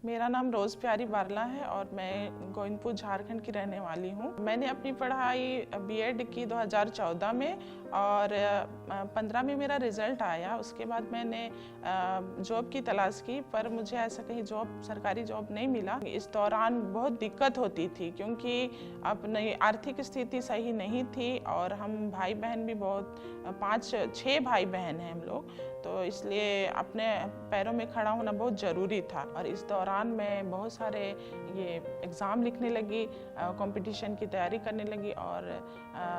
मेरा नाम रोज़ प्यारी बारला है और मैं गोविंदपुर झारखंड की रहने वाली हूँ। मैंने अपनी पढ़ाई बीएड की 2014 में और 15 में मेरा रिज़ल्ट आया। उसके बाद मैंने जॉब की तलाश की, पर मुझे ऐसा कहीं सरकारी जॉब नहीं मिला। इस दौरान बहुत दिक्कत होती थी क्योंकि अपनी आर्थिक स्थिति सही नहीं थी और हम भाई बहन भी बहुत 5-6 भाई बहन हैं हम लोग, तो इसलिए अपने पैरों में खड़ा होना बहुत ज़रूरी था। और इस दौरान मैं बहुत सारे ये एग्ज़ाम लिखने लगी, कंपटीशन की तैयारी करने लगी और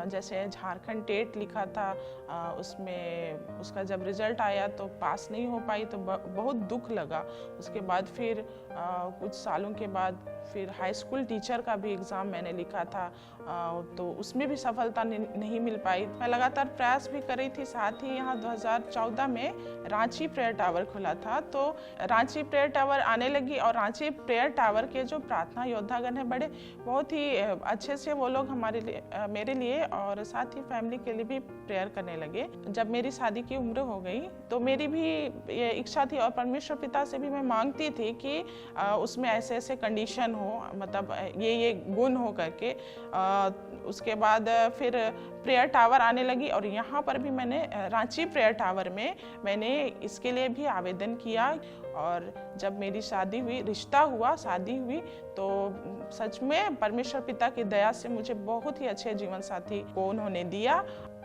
जैसे झारखंड टेट लिखा था, उसमें उसका जब रिज़ल्ट आया तो पास नहीं हो पाई, तो बहुत दुख लगा। उसके बाद फिर कुछ सालों के बाद फिर हाई स्कूल टीचर का भी एग्ज़ाम मैंने लिखा था, तो उसमें भी सफलता नहीं मिल पाई। मैं लगातार प्रयास भी कर रही थी। साथ ही यहाँ 2014 में रांची प्रेयर टावर खुला था, तो रांची प्रेयर टावर आने लगी और रांची प्रेयर टावर के जो प्रार्थना योद्धागण हैं बड़े बहुत ही अच्छे से वो लोग मेरे लिए और साथ ही फैमिली के लिए भी प्रेयर करने लगे। जब मेरी शादी की उम्र हो गई तो मेरी भी ये इच्छा थी और परमेश्वर पिता से भी मैं मांगती थी कि उसमें ऐसे ऐसे कंडीशन हो, मतलब ये गुण हो करके। उसके बाद फिर प्रेयर टावर आने लगी और यहाँ पर भी मैंने रांची प्रेयर टावर में मैंने इसके लिए भी आवेदन किया। और जब मेरी शादी हुई, रिश्ता हुआ, शादी हुई, तो सच में परमेश्वर पिता की दया से मुझे बहुत ही अच्छे जीवन साथी को उन्होंने दिया।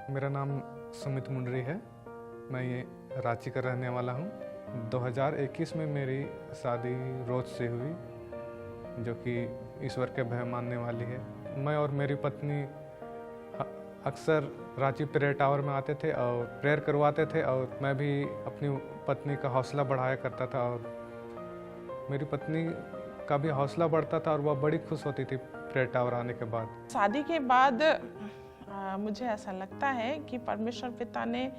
मेरा नाम सुमित मुंडरी है, मैं ये रांची का रहने वाला हूँ। 2021 में मेरी शादी रोज से हुई, जो कि ईश्वर के भय मानने वाली है। मैं और मेरी पत्नी अक्सर रांची प्रेयर टावर में आते थे और प्रेयर करवाते थे और मैं भी अपनी पत्नी का हौसला बढ़ाया करता था और मेरी पत्नी का भी हौसला बढ़ता था और वह बड़ी खुश होती थी प्रेयर टावर आने के बाद। शादी के बाद मुझे ऐसा लगता है कि परमेश्वर पिता ने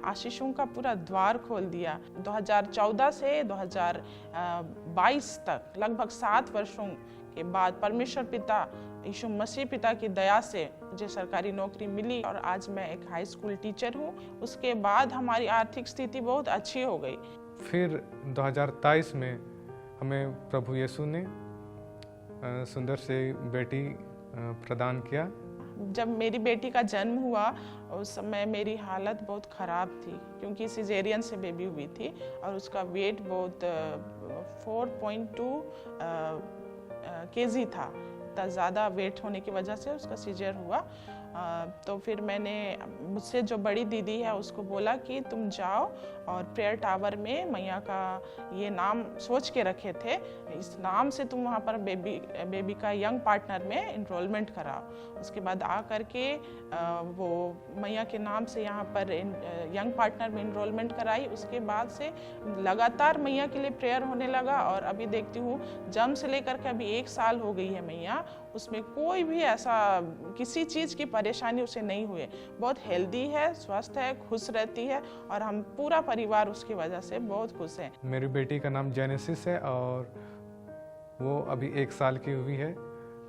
आशीषों का पूरा द्वार खोल दिया। 2014 से 2022 तक लगभग 7 वर्षों के बाद परमेश्वर पिता यीशु मसीह पिता की दया से मुझे सरकारी नौकरी मिली और आज मैं एक हाई स्कूल टीचर हूँ। उसके बाद हमारी आर्थिक स्थिति बहुत अच्छी हो गई। फिर 2023 में हमें प्रभु यीशु ने सुंदर से बेटी प्रदान किया। जब मेरी बेटी का जन्म हुआ उस समय मेरी हालत बहुत ख़राब थी क्योंकि सिजेरियन से बेबी हुई थी और उसका वेट बहुत 4.2 केजी था। ज़्यादा वेट होने की वजह से उसका सीजर हुआ। तो फिर मैंने मुझसे जो बड़ी दीदी है उसको बोला कि तुम जाओ और प्रेयर टावर में मैया का ये नाम सोच के रखे थे, इस नाम से तुम वहाँ पर बेबी का यंग पार्टनर में इनरोलमेंट कराओ। उसके बाद आ करके वो मैया के नाम से यहाँ पर यंग पार्टनर में इनरोलमेंट कराई। उसके बाद से लगातार मैया के लिए प्रेयर होने लगा और अभी देखती हूँ जन्म से लेकर के अभी 1 साल हो गई है मैया, उसमें कोई भी ऐसा किसी चीज़ की परेशानी उसे नहीं हुई। बहुत हेल्दी है, स्वस्थ है, खुश रहती है और हम पूरा परिवार उसकी वजह से बहुत खुश हैं। मेरी बेटी का नाम जेनेसिस है और वो अभी 1 साल की हुई है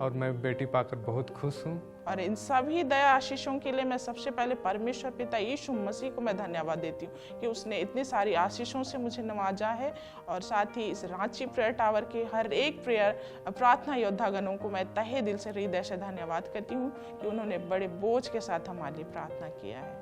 और मैं बेटी पाकर बहुत खुश हूँ। और इन सभी दया आशीषों के लिए मैं सबसे पहले परमेश्वर पिता यीशु मसीह को मैं धन्यवाद देती हूँ कि उसने इतनी सारी आशीषों से मुझे नवाजा है। और साथ ही इस रांची प्रेयर टावर के हर एक प्रार्थना योद्धागणों को मैं तहे दिल से हृदय से धन्यवाद करती हूँ कि उन्होंने बड़े बोझ के साथ हमारे लिए प्रार्थना किया है।